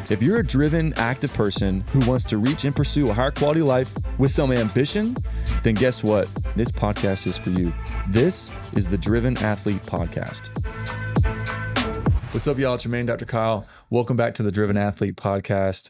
If you're a driven, active person who wants to reach and pursue a higher quality life with some ambition, then guess what? This podcast is for you. This is the Driven Athlete Podcast. What's up, y'all? It's your man, Dr. Kyle. Welcome back to the Driven Athlete Podcast.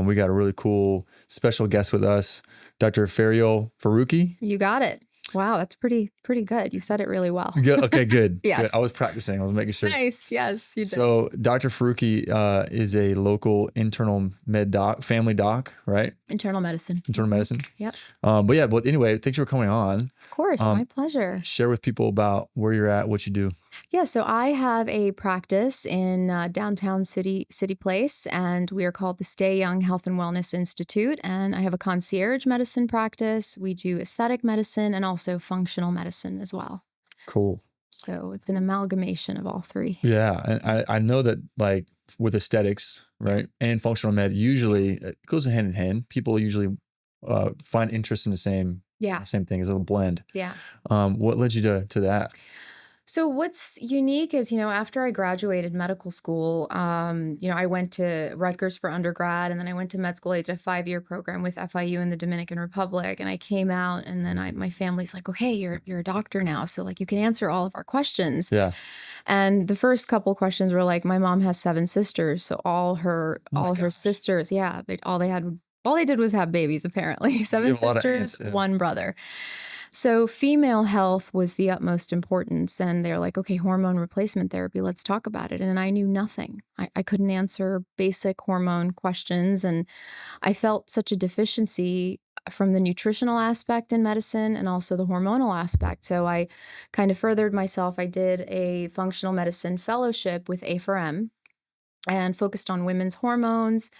We got a really cool special guest with us, Dr. Faryal Faruqi. You got it. Wow, that's pretty good. You said it really well. Yeah, okay, good. Yes. Good. I was practicing. I was making sure. Nice. Yes, you did. So Dr. Faruqi is a local internal med doc, family doc, right? Internal medicine. Internal medicine. Yep. But anyway, thanks for coming on. Of course, my pleasure. Share with people about where you're at, what you do. Yeah, so I have a practice in downtown City Place, and we are called the Stay Young Health and Wellness Institute. And I have a concierge medicine practice. We do aesthetic medicine and also functional medicine as well. Cool. So it's an amalgamation of all three. Yeah, and I know that like with aesthetics, right, and functional med, usually it goes hand in hand. People usually find interest in the same thing as a blend. Yeah. What led you to that? So what's unique is, after I graduated medical school, I went to Rutgers for undergrad, and then I went to med school. I did a 5-year program with FIU in the Dominican Republic, and I came out, and then my family's like, okay, you're a doctor now, so like you can answer all of our questions. Yeah. And the first couple questions were like, my mom has 7 sisters, so all her sisters, all they did was have babies, apparently. 7 sisters, 1 brother. So female health was the utmost importance. And they're like, okay, hormone replacement therapy, let's talk about it. And I knew nothing. I couldn't answer basic hormone questions. And I felt such a deficiency from the nutritional aspect in medicine and also the hormonal aspect. So I kind of furthered myself. I did a functional medicine fellowship with A4M and focused on women's hormones.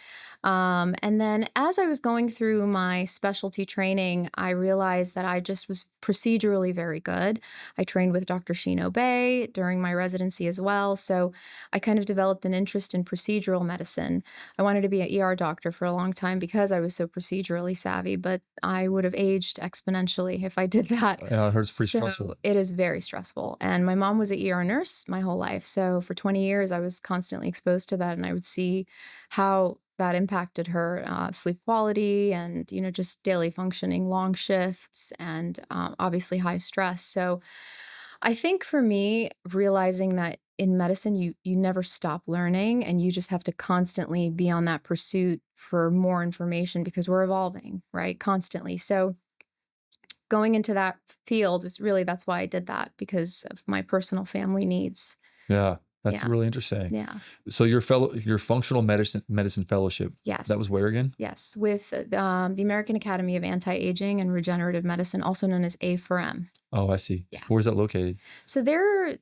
And then as I was going through my specialty training, I realized that I just was procedurally very good. I trained with Dr. Shino Bay during my residency as well. So I kind of developed an interest in procedural medicine. I wanted to be an ER doctor for a long time because I was so procedurally savvy, but I would have aged exponentially if I did that. I heard it's pretty stressful. It is very stressful. And my mom was an ER nurse my whole life. So for 20 years, I was constantly exposed to that. And I would see how that impacted her sleep quality and, just daily functioning, long shifts, and obviously high stress. So I think for me, realizing that in medicine, you never stop learning, and you just have to constantly be on that pursuit for more information because we're evolving, right? Constantly. So going into that field is really, that's why I did that, because of my personal family needs. Yeah. That's really interesting. Yeah. So your functional medicine fellowship. Yes. That was where again? Yes, with the American Academy of Anti-Aging and Regenerative Medicine, also known as A4M. Oh, I see. Yeah. Where's that located? So they're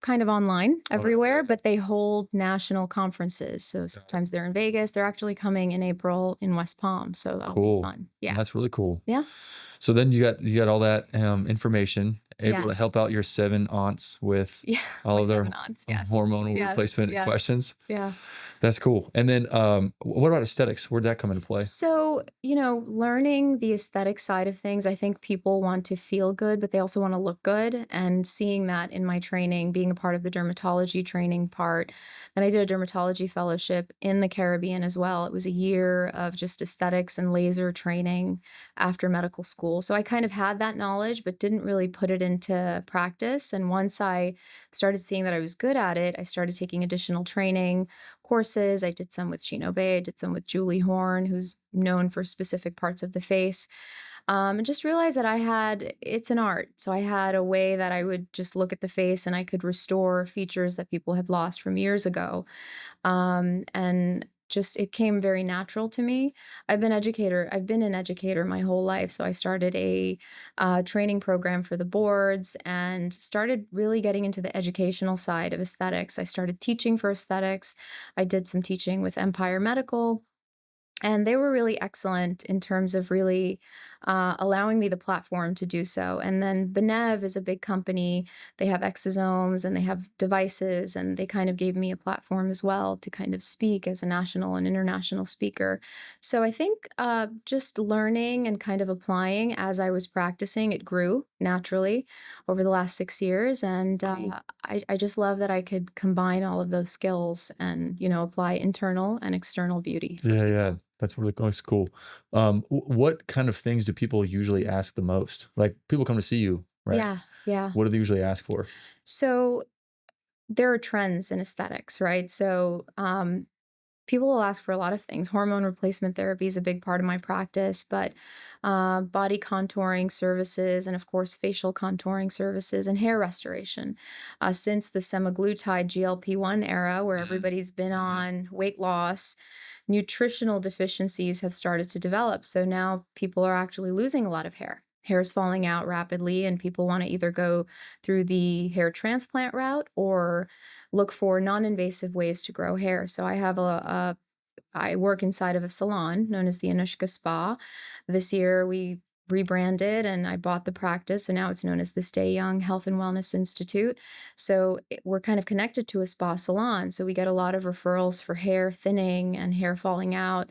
kind of online everywhere, but they hold national conferences. So sometimes they're in Vegas. They're actually coming in April in West Palm. So that'll be fun. Yeah. That's really cool. Yeah. So then you got all that information, able to help out your 7 aunts with all of their hormonal replacement questions. Yeah. That's cool. And then what about aesthetics? Where'd that come into play? So, learning the aesthetic side of things, I think people want to feel good, but they also want to look good. And seeing that in my training, being a part of the dermatology training part, then I did a dermatology fellowship in the Caribbean as well. It was a year of just aesthetics and laser training after medical school. So I kind of had that knowledge, but didn't really put it into practice. And once I started seeing that I was good at it, I started taking additional training courses. I did some with Shino Bay. I did some with Julie Horn, who's known for specific parts of the face. And just realized that it's an art. So I had a way that I would just look at the face and I could restore features that people had lost from years ago. And just, it came very natural to me. I've been an educator my whole life. So I started a training program for the boards and started really getting into the educational side of aesthetics. I started teaching for aesthetics. I did some teaching with Empire Medical. And they were really excellent in terms of really allowing me the platform to do so. And then Benev is a big company. They have exosomes and they have devices, and they kind of gave me a platform as well to kind of speak as a national and international speaker. So I think just learning and kind of applying as I was practicing, it grew naturally over the last 6 years. And Cool. I just love that I could combine all of those skills and, apply internal and external beauty. Yeah, yeah. That's really that's cool. What kind of things do people usually ask the most? Like people come to see you, right? Yeah, yeah. What do they usually ask for? So there are trends in aesthetics, right? So people will ask for a lot of things. Hormone replacement therapy is a big part of my practice, but body contouring services, and of course, facial contouring services and hair restoration. Since the semaglutide GLP-1 era, where Mhm. everybody's been Mhm. on weight loss, nutritional deficiencies have started to develop. So now people are actually losing a lot of hair. Hair is falling out rapidly, and people want to either go through the hair transplant route or look for non-invasive ways to grow hair. So I work inside of a salon known as the Anushka Spa. This year we rebranded and I bought the practice. So now it's known as the Stay Young Health and Wellness Institute. So we're kind of connected to a spa salon. So we get a lot of referrals for hair thinning and hair falling out,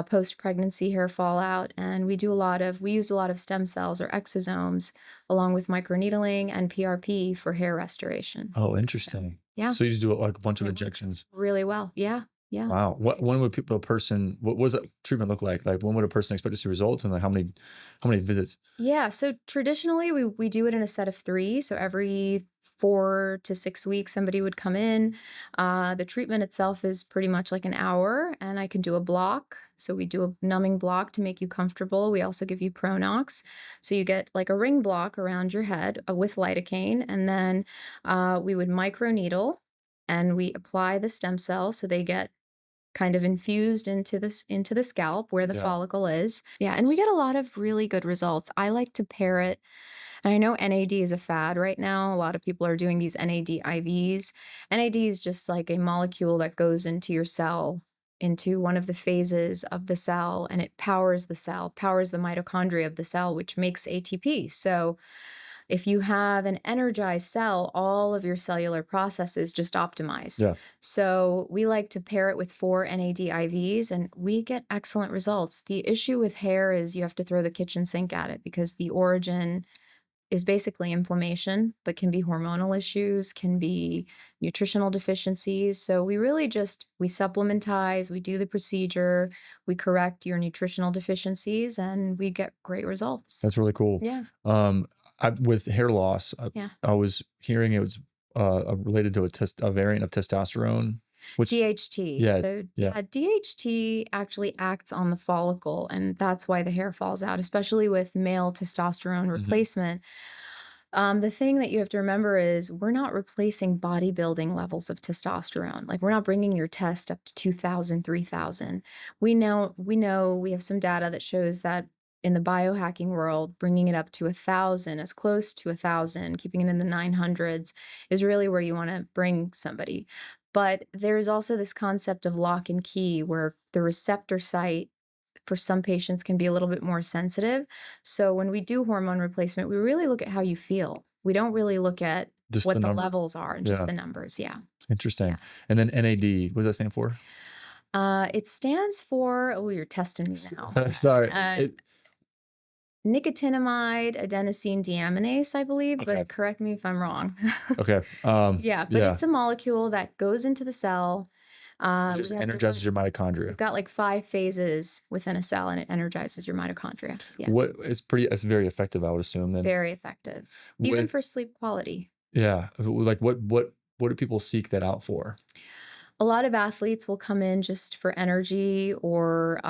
post pregnancy hair fallout. And we use a lot of stem cells or exosomes along with microneedling and PRP for hair restoration. Oh, So, interesting. yeah, So you just do like a bunch of it works injections. really well. Yeah. Yeah. Wow. When would people a person what was that treatment look like? Like when would a person expect to see results and like how many visits? Yeah, so traditionally we do it in a set of 3. So every 4 to 6 weeks, somebody would come in. The treatment itself is pretty much like an hour, and I can do a block. So we do a numbing block to make you comfortable. We also give you Pronox. So you get like a ring block around your head with lidocaine, and then we would microneedle and we apply the stem cells so they get kind of infused into the scalp where the Yeah. follicle is. Yeah, and we get a lot of really good results. I like to pair it, and I know NAD is a fad right now. A lot of people are doing these NAD IVs. NAD is just like a molecule that goes into your cell, into one of the phases of the cell, and it powers the cell, powers the mitochondria of the cell, which makes ATP. So if you have an energized cell, all of your cellular processes just optimize. Yeah. So we like to pair it with 4 NAD IVs, and we get excellent results. The issue with hair is you have to throw the kitchen sink at it because the origin is basically inflammation, but can be hormonal issues, can be nutritional deficiencies. So we really we supplementize, we do the procedure, we correct your nutritional deficiencies, and we get great results. That's really cool. Yeah. With hair loss, Yeah. I was hearing it was related to a variant of testosterone, which DHT. yeah, So, yeah. yeah, DHT actually acts on the follicle, and that's why the hair falls out, especially with male testosterone Mhm. replacement. The thing that you have to remember is we're not replacing bodybuilding levels of testosterone. Like we're not bringing your test up to 2,000, 3,000. We have some data that shows that in the biohacking world, bringing it up to 1,000, as close to 1,000, keeping it in the 900s is really where you want to bring somebody. But there's also this concept of lock and key where the receptor site for some patients can be a little bit more sensitive. So when we do hormone replacement, we really look at how you feel. We don't really look at Just the what the number. levels are and just the numbers. Yeah. Interesting. Yeah. And then NAD, what does that stand for? It stands for, oh, you're testing me now. Sorry. Nicotinamide adenosine deaminase, I believe, Okay. but correct me if I'm wrong. Okay. Yeah, but it's a molecule that goes into the cell. It just energizes your mitochondria. We've got like 5 phases within a cell, and it energizes your mitochondria. Yeah. It's very effective, I would assume then. Very effective. Even for sleep quality. Yeah. Like what do people seek that out for? A lot of athletes will come in just for energy or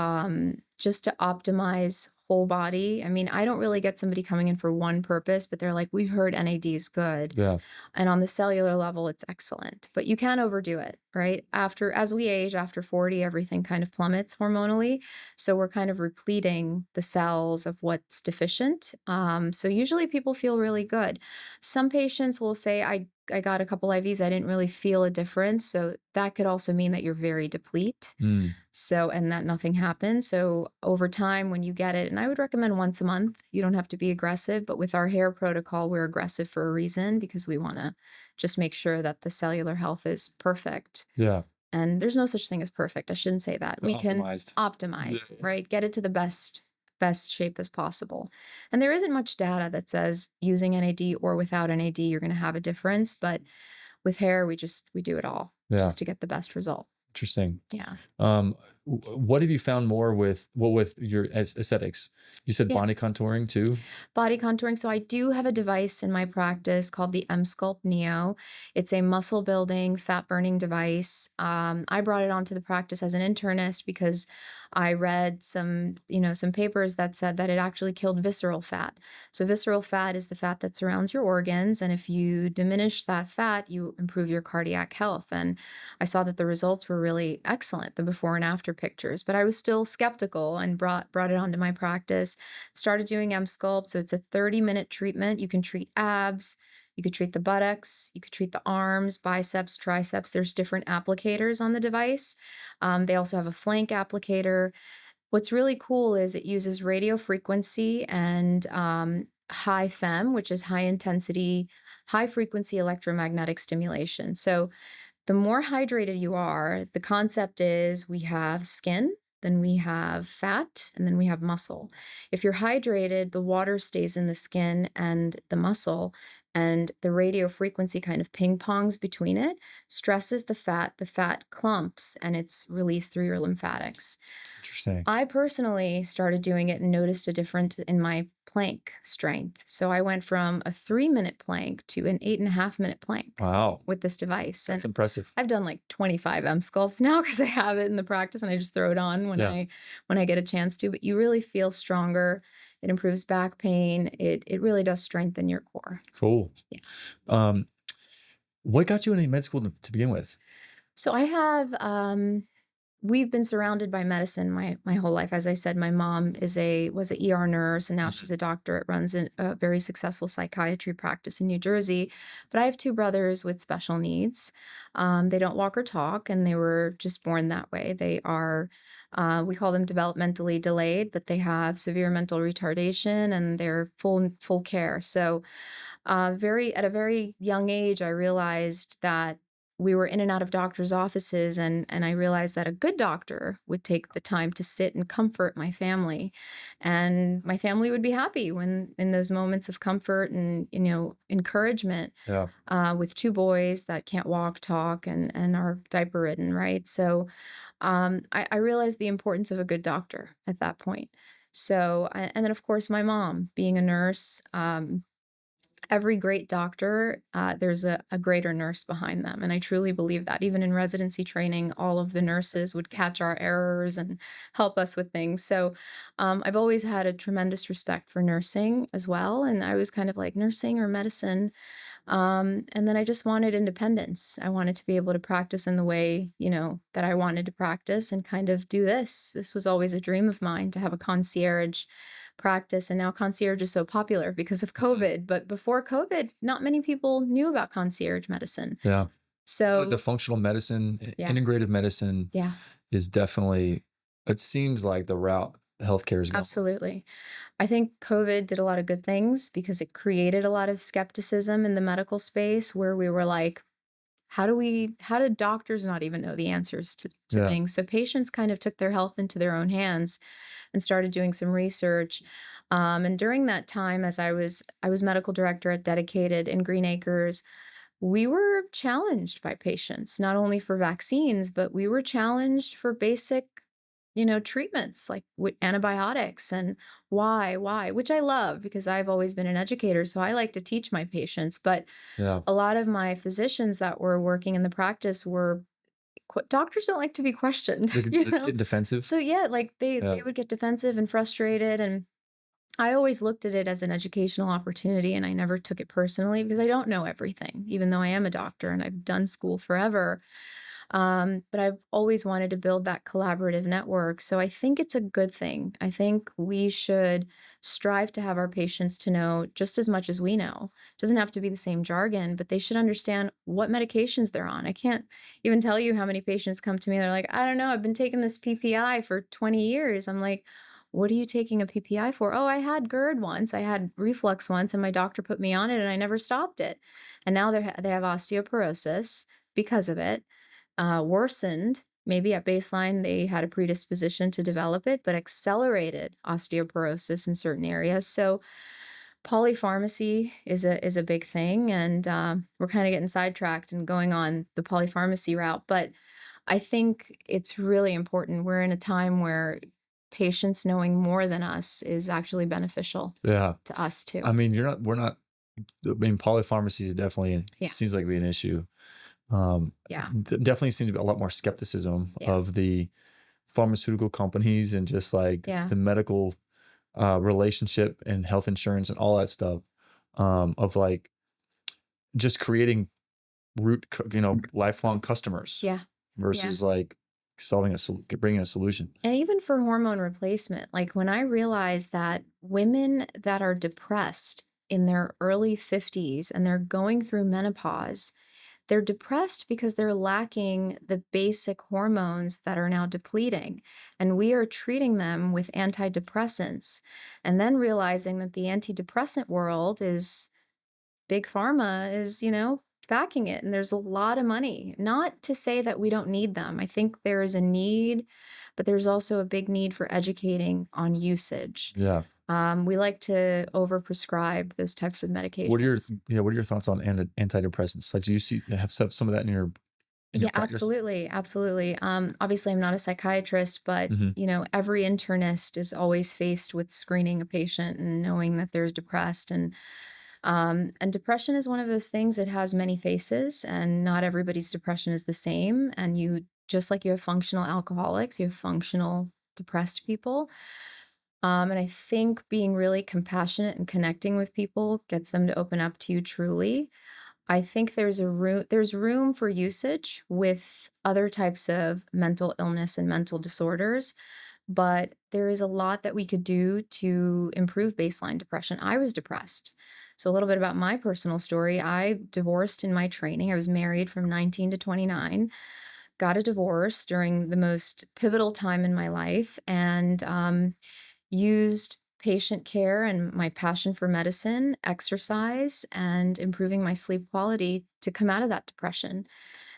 just to optimize whole body. I mean, I don't really get somebody coming in for one purpose, but they're like, we've heard NAD is good. Yeah. And on the cellular level, it's excellent, but you can't overdo it, right? As we age, after 40, everything kind of plummets hormonally. So we're kind of repleting the cells of what's deficient. So usually people feel really good. Some patients will say, I got a couple IVs, I didn't really feel a difference. So that could also mean that you're very deplete. Mm. So, and that nothing happened. So over time, when you get it, and I would recommend once a month, you don't have to be aggressive, but with our hair protocol, we're aggressive for a reason because we want to just make sure that the cellular health is perfect. Yeah. And there's no such thing as perfect. I shouldn't say that. We can optimize, right? Get it to the best shape as possible. And there isn't much data that says using NAD or without NAD, you're going to have a difference. But with hair, we do it all just to get the best result. Interesting. Yeah. What have you found more with your aesthetics? You said body contouring too? Body contouring. So I do have a device in my practice called the M Sculpt Neo. It's a muscle building, fat burning device. I brought it onto the practice as an internist because I read some papers that said that it actually killed visceral fat. So visceral fat is the fat that surrounds your organs. And if you diminish that fat, you improve your cardiac health. And I saw that the results were really excellent, the before and after pictures, but I was still skeptical and brought it onto my practice, started doing M Sculpt. So it's a 30-minute treatment. You can treat abs, you could treat the buttocks, you could treat the arms, biceps, triceps. There's different applicators on the device. They also have a flank applicator. What's really cool is it uses radio frequency and high FEM, which is high intensity, high frequency electromagnetic stimulation. So the more hydrated you are, the concept is we have skin, then we have fat, and then we have muscle. If you're hydrated, the water stays in the skin and the muscle, and the radio frequency kind of ping pongs between it, stresses the fat clumps, and it's released through your lymphatics. Interesting. I personally started doing it and noticed a difference in my plank strength. So I went from a 3-minute plank to an 8.5-minute plank. Wow. With this device. That's impressive. I've done like 25 M Sculpts now because I have it in the practice and I just throw it on when I get a chance to. But you really feel stronger. It improves back pain. It really does strengthen your core. Cool. Yeah. What got you into med school to begin with? So I have we've been surrounded by medicine my whole life. As I said, my mom was an ER nurse, and now she's a doctor. It runs a very successful psychiatry practice in New Jersey. But I have 2 brothers with special needs. They don't walk or talk, and they were just born that way. They are, we call them developmentally delayed, but they have severe mental retardation, and they're full care. So at a very young age, I realized that we were in and out of doctors' offices, and I realized that a good doctor would take the time to sit and comfort my family, and my family would be happy when in those moments of comfort and encouragement. With 2 boys that can't walk, talk, and are diaper ridden, right? So I realized the importance of a good doctor at that point. So and then of course my mom being a nurse. Every great doctor, there's a greater nurse behind them. And I truly believe that. Even in residency training, all of the nurses would catch our errors and help us with things. So I've always had a tremendous respect for nursing as well. And I was kind of like nursing or medicine. And then I just wanted independence. I wanted to be able to practice in the way, that I wanted to practice and kind of do this. This was always a dream of mine to have a concierge practice. And now concierge is so popular because of COVID. But before COVID, not many people knew about concierge medicine. Yeah. So like the functional medicine, integrative medicine is definitely, it seems like the route healthcare is going. Absolutely. I think COVID did a lot of good things because it created a lot of skepticism in the medical space where we were like, how did doctors not even know the answers to things? So patients kind of took their health into their own hands and started doing some research. And during that time, as I was medical director at Dedicated in Green Acres, we were challenged by patients, not only for vaccines, but we were challenged for basic, treatments like with antibiotics and why, which I love because I've always been an educator. So I like to teach my patients. But a lot of my physicians that were working in the practice were doctors don't like to be questioned. They get defensive. So they would get defensive and frustrated. And I always looked at it as an educational opportunity, and I never took it personally because I don't know everything, even though I am a doctor and I've done school forever. But I've always wanted to build that collaborative network. So I think it's a good thing. I think we should strive to have our patients to know just as much as we know. It doesn't have to be the same jargon, but they should understand what medications they're on. I can't even tell you how many patients come to me. They're like, I don't know, I've been taking this PPI for 20 years. I'm like, what are you taking a PPI for? Oh, I had GERD once. I had reflux once, and my doctor put me on it, and I never stopped it. And now they have osteoporosis because of it, worsened. Maybe at baseline they had a predisposition to develop it, but accelerated osteoporosis in certain areas. So polypharmacy is a big thing, and we're kind of getting sidetracked and going on the polypharmacy route. But I think it's really important. We're in a time where patients knowing more than us is actually beneficial Yeah. to us too. I mean, we're not, I mean, polypharmacy is definitely, Yeah. seems like to be an issue. Yeah. Definitely seems to be a lot more skepticism Yeah. of the pharmaceutical companies and just like Yeah. the medical relationship and health insurance and all that stuff, of like just creating lifelong customers Yeah. versus like bringing a solution. And even for hormone replacement, like when I realized that women that are depressed in their early 50s and they're going through menopause, they're depressed because they're lacking the basic hormones that are now depleting. And we are treating them with antidepressants, and then realizing that the antidepressant world is big pharma is, backing it. And there's a lot of money. Not to say that we don't need them. I think there is a need, but there's also a big need for educating on usage. Yeah. We like to overprescribe those types of medications. What are your thoughts on antidepressants? Like, do you have some of that in your practice? Absolutely. Absolutely. Obviously I'm not a psychiatrist, but Mhm. every internist is always faced with screening a patient and knowing that they're depressed. And depression is one of those things that has many faces, and not everybody's depression is the same. And just like you have functional alcoholics, you have functional depressed people. And I think being really compassionate and connecting with people gets them to open up to you truly. I think there's room for usage with other types of mental illness and mental disorders, but there is a lot that we could do to improve baseline depression. I was depressed. So a little bit about my personal story. I divorced in my training. I was married from 19 to 29, got a divorce during the most pivotal time in my life, and used patient care and my passion for medicine, exercise, and improving my sleep quality to come out of that depression.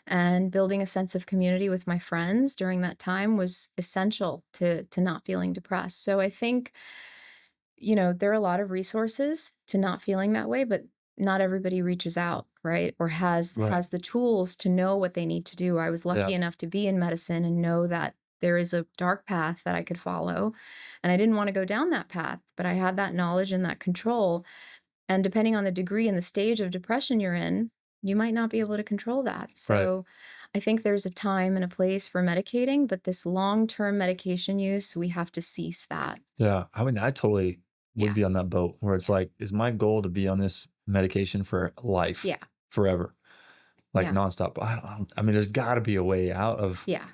And building a sense of community with my friends during that time was essential to not feeling depressed. So I think, there are a lot of resources to not feeling that way, but not everybody reaches out, right? Or has the tools to know what they need to do. I was lucky enough to be in medicine and know that there is a dark path that I could follow. And I didn't want to go down that path, but I had that knowledge and that control. And depending on the degree and the stage of depression you're in, you might not be able to control that. So I think there's a time and a place for medicating, but this long-term medication use, we have to cease that. Yeah. I mean, I totally would Yeah. be on that boat where it's like, is my goal to be on this medication for life? Yeah. Forever. Like Yeah. nonstop. But I mean, there's got to be a way out of Yeah.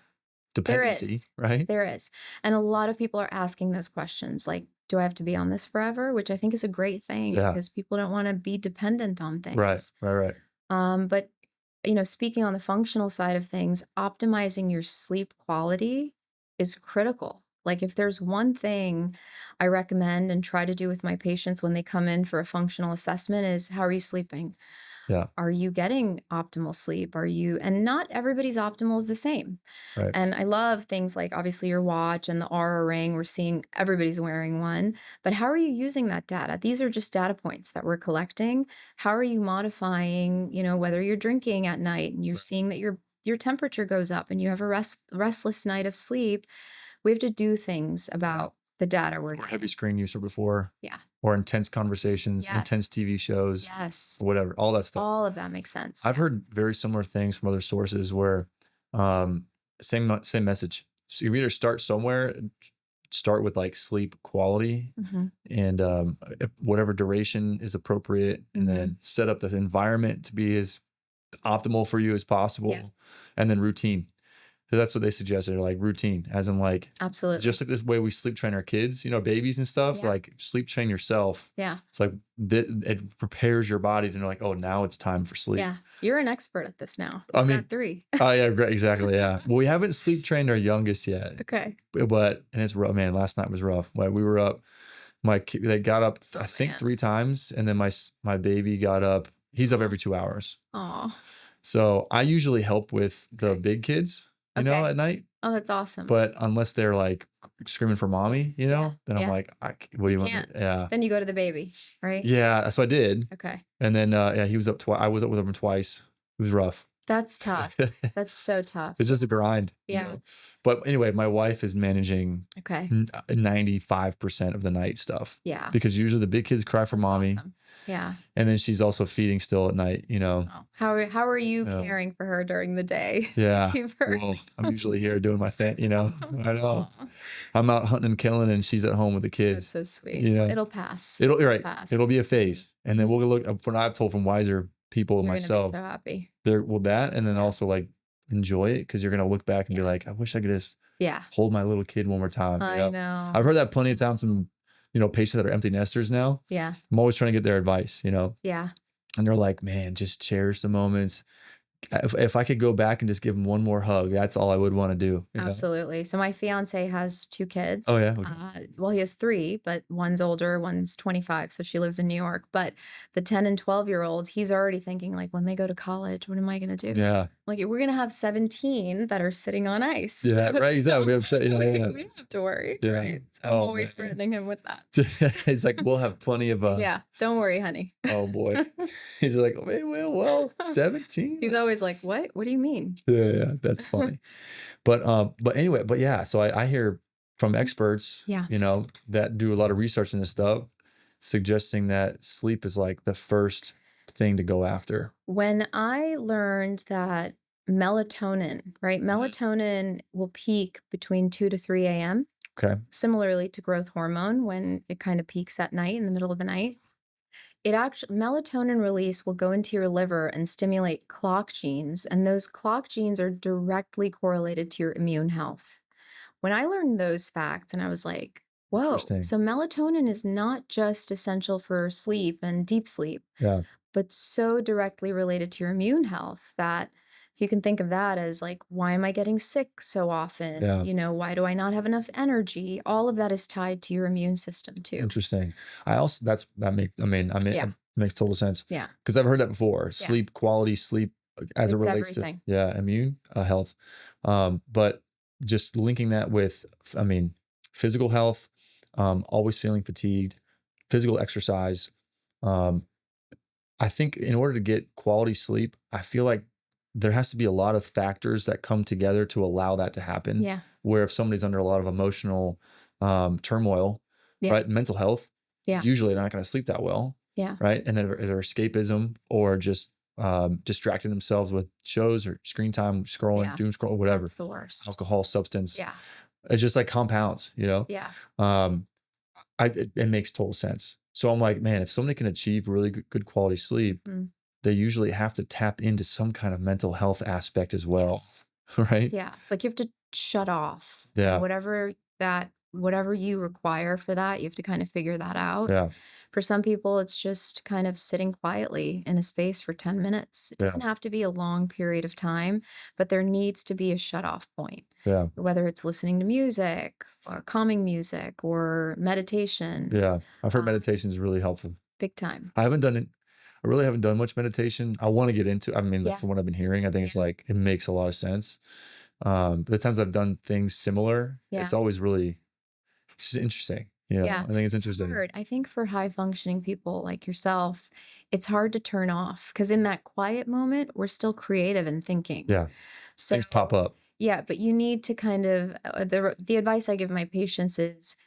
dependency, right? There is. And a lot of people are asking those questions like, do I have to be on this forever? Which I think is a great thing because people don't want to be dependent on things. Right. But, speaking on the functional side of things, optimizing your sleep quality is critical. Like if there's one thing I recommend and try to do with my patients when they come in for a functional assessment is, how are you sleeping? Yeah. Are you getting optimal sleep? And not everybody's optimal is the same. Right. And I love things like obviously your watch and the Aura ring. We're seeing everybody's wearing one, but how are you using that data? These are just data points that we're collecting. How are you modifying, whether you're drinking at night and you're seeing that your temperature goes up and you have a restless night of sleep? We have to do things about the data we're Or getting. heavy screen use before. Yeah. Or intense conversations, Yes. intense TV shows, Yes. whatever, all that stuff. All of that makes sense. I've heard very similar things from other sources where same message. So you either start somewhere, start with like sleep quality and whatever duration is appropriate, and then set up the environment to be as optimal for you as possible, and then routine. that's what they suggested, they're like routine, as in like, Absolutely. just like this way we sleep train our kids, you know, babies and stuff, Yeah. like sleep train yourself. Yeah. It's like it prepares your body to know like, oh, now it's time for sleep. Yeah. You're an expert at this now. I You've mean, got 3. oh yeah, exactly. Yeah. Well, we haven't sleep trained our youngest yet, Okay. but, and it's rough, man. Last night was rough. We were up, they got up, I think man. 3 times. And then my baby got up, he's up every 2 hours. Oh. So I usually help with the big kids, you know, at night. Oh, that's awesome. But unless they're like screaming for mommy, you know, then I'm like, what do you want? Yeah. Then you go to the baby, right? Yeah. So I did. Okay. And then, yeah, he was up twice. I was up with him twice. It was rough. That's tough. That's so tough. It's just a grind. Yeah. You know? But anyway, my wife is managing 95% of the night stuff. Yeah. Because usually the big kids cry for mommy. Awesome. Yeah. And then she's also feeding still at night, you know. Oh. How are you caring for her during the day? Yeah. Well, I'm usually here doing my thing, you know. I know. I'm out hunting and killing and she's at home with the kids. That's so sweet. You know. It'll pass. It'll be a phase. And then we'll look from what I've told from wiser people and myself. Be so happy. That and then also like enjoy it, because you're gonna look back and be like, I wish I could just hold my little kid one more time. I know. I've heard that plenty of times from, you know, patients that are empty nesters now. Yeah. I'm always trying to get their advice, you know. Yeah. And they're like, man, just cherish the moments. If I could go back and just give them one more hug, that's all I would want to do. Absolutely. Know? So my fiance has 2 kids. Oh yeah. Okay. Well, he has 3, but one's older, one's 25. So she lives in New York. But the 10 and 12-year-olds, he's already thinking like, when they go to college, what am I going to do? Yeah. Like, we're going to have 17 that are sitting on ice. Yeah. Right. Exactly. We don't have to worry. Yeah. Right? So I'm always threatening him with that. It's like, we'll have plenty of. Yeah. Don't worry, honey. Oh boy. He's like, well, 17. He's always like, what? What do you mean? Yeah, that's funny. But anyway, yeah. So I hear from experts, you know, that do a lot of research in this stuff, suggesting that sleep is like the first thing to go after. When I learned that melatonin, right? Melatonin will peak between 2 to 3 a.m. Okay. Similarly to growth hormone, when it kind of peaks at night in the middle of the night. Melatonin release will go into your liver and stimulate clock genes, and those clock genes are directly correlated to your immune health. When I learned those facts, and I was like, whoa, so melatonin is not just essential for sleep and deep sleep, but so directly related to your immune health that you can think of that as like, why am I getting sick so often? You know, why do I not have enough energy? All of that is tied to your immune system too. Interesting. It makes total sense. Yeah. Because I've heard that before. Sleep, quality sleep as it relates to immune health. But just linking that with, physical health, always feeling fatigued, physical exercise. I think in order to get quality sleep, I feel like there has to be a lot of factors that come together to allow that to happen. Yeah. Where if somebody's under a lot of emotional turmoil, right, mental health, usually they're not going to sleep that well. Yeah. Right. And then either escapism or just distracting themselves with shows or screen time, scrolling, doom scroll, whatever. That's the worst. Alcohol, substance. Yeah. It's just like compounds, you know? Yeah. It makes total sense. So I'm like, man, if somebody can achieve really good quality sleep, they usually have to tap into some kind of mental health aspect as well. Yes. Right? Yeah. Like you have to shut off. Yeah. Whatever you require for that, you have to kind of figure that out. Yeah. For some people, it's just kind of sitting quietly in a space for 10 minutes. It doesn't have to be a long period of time, but there needs to be a shut off point. Yeah. Whether it's listening to music or calming music or meditation. Yeah. I've heard meditation is really helpful. Big time. I really haven't done much meditation. I want to get into, from what I've been hearing, I think it's like, it makes a lot of sense. But the times I've done things similar, it's always really, it's just interesting. You know, I think it's interesting. Hard. I think for high functioning people like yourself, it's hard to turn off because in that quiet moment, we're still creative and thinking. Yeah. So, things pop up. Yeah. But you need to kind of, the advice I give my patients is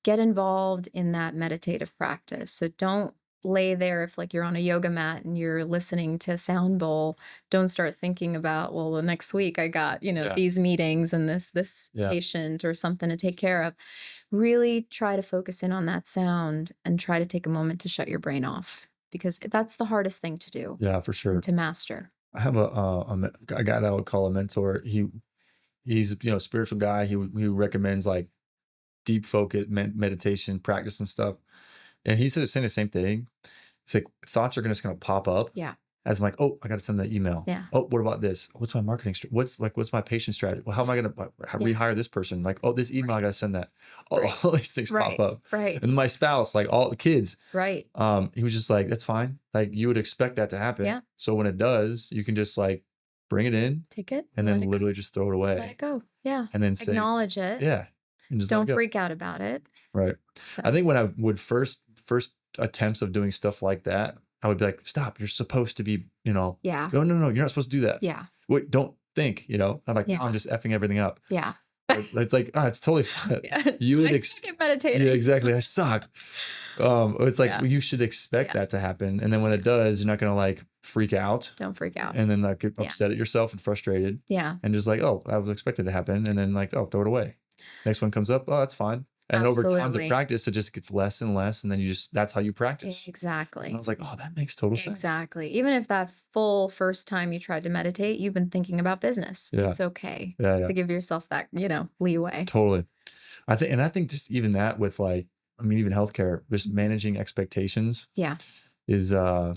get involved in that meditative practice. So don't lay there if like you're on a yoga mat and you're listening to a sound bowl. Don't start thinking about, well, the next week I got, these meetings and this patient or something to take care of. Really try to focus in on that sound and try to take a moment to shut your brain off because that's the hardest thing to do. Yeah, for sure. To master. I have a guy that I would call a mentor. he's, you know, a spiritual guy. He recommends like deep focus meditation practice and stuff. And he said saying the same thing. It's like thoughts are just going to pop up. Yeah. As in like, oh, I got to send that email. Yeah. Oh, what about this? What's my marketing? What's my patient strategy? Well, how am I going to rehire this person? Like, oh, this email, I got to send that. All these things pop up. Right. And my spouse, like all the kids. Right. He was just like, that's fine. Like you would expect that to happen. Yeah. So when it does, you can just like bring it in. Take it. And then literally just throw it away. Let it go. Yeah. And then acknowledge it. Yeah. And just don't freak out about it. Right. So. I think when I would first attempts of doing stuff like that, I would be like, stop, you're supposed to be, you know, yeah. No, you're not supposed to do that. Yeah. Wait, don't think, you know, I'm like, no, I'm just effing everything up. Yeah. It's like, it's totally fun. Yeah. You would expect meditating. Yeah, exactly. I suck. It's like, you should expect that to happen. And then when it does, you're not going to like freak out. Don't freak out. And then like get upset at yourself and frustrated. Yeah. And just like, oh, I was expected to happen. And then like, oh, throw it away. Next one comes up. Oh, that's fine. And over time, the practice, it just gets less and less. And then that's how you practice. Exactly. And I was like, oh, that makes total sense. Exactly. Even if that full first time you tried to meditate, you've been thinking about business. Yeah. It's okay to give yourself that, you know, leeway. Totally. I think just even that with like, I mean, even healthcare, just managing expectations. Yeah. Is a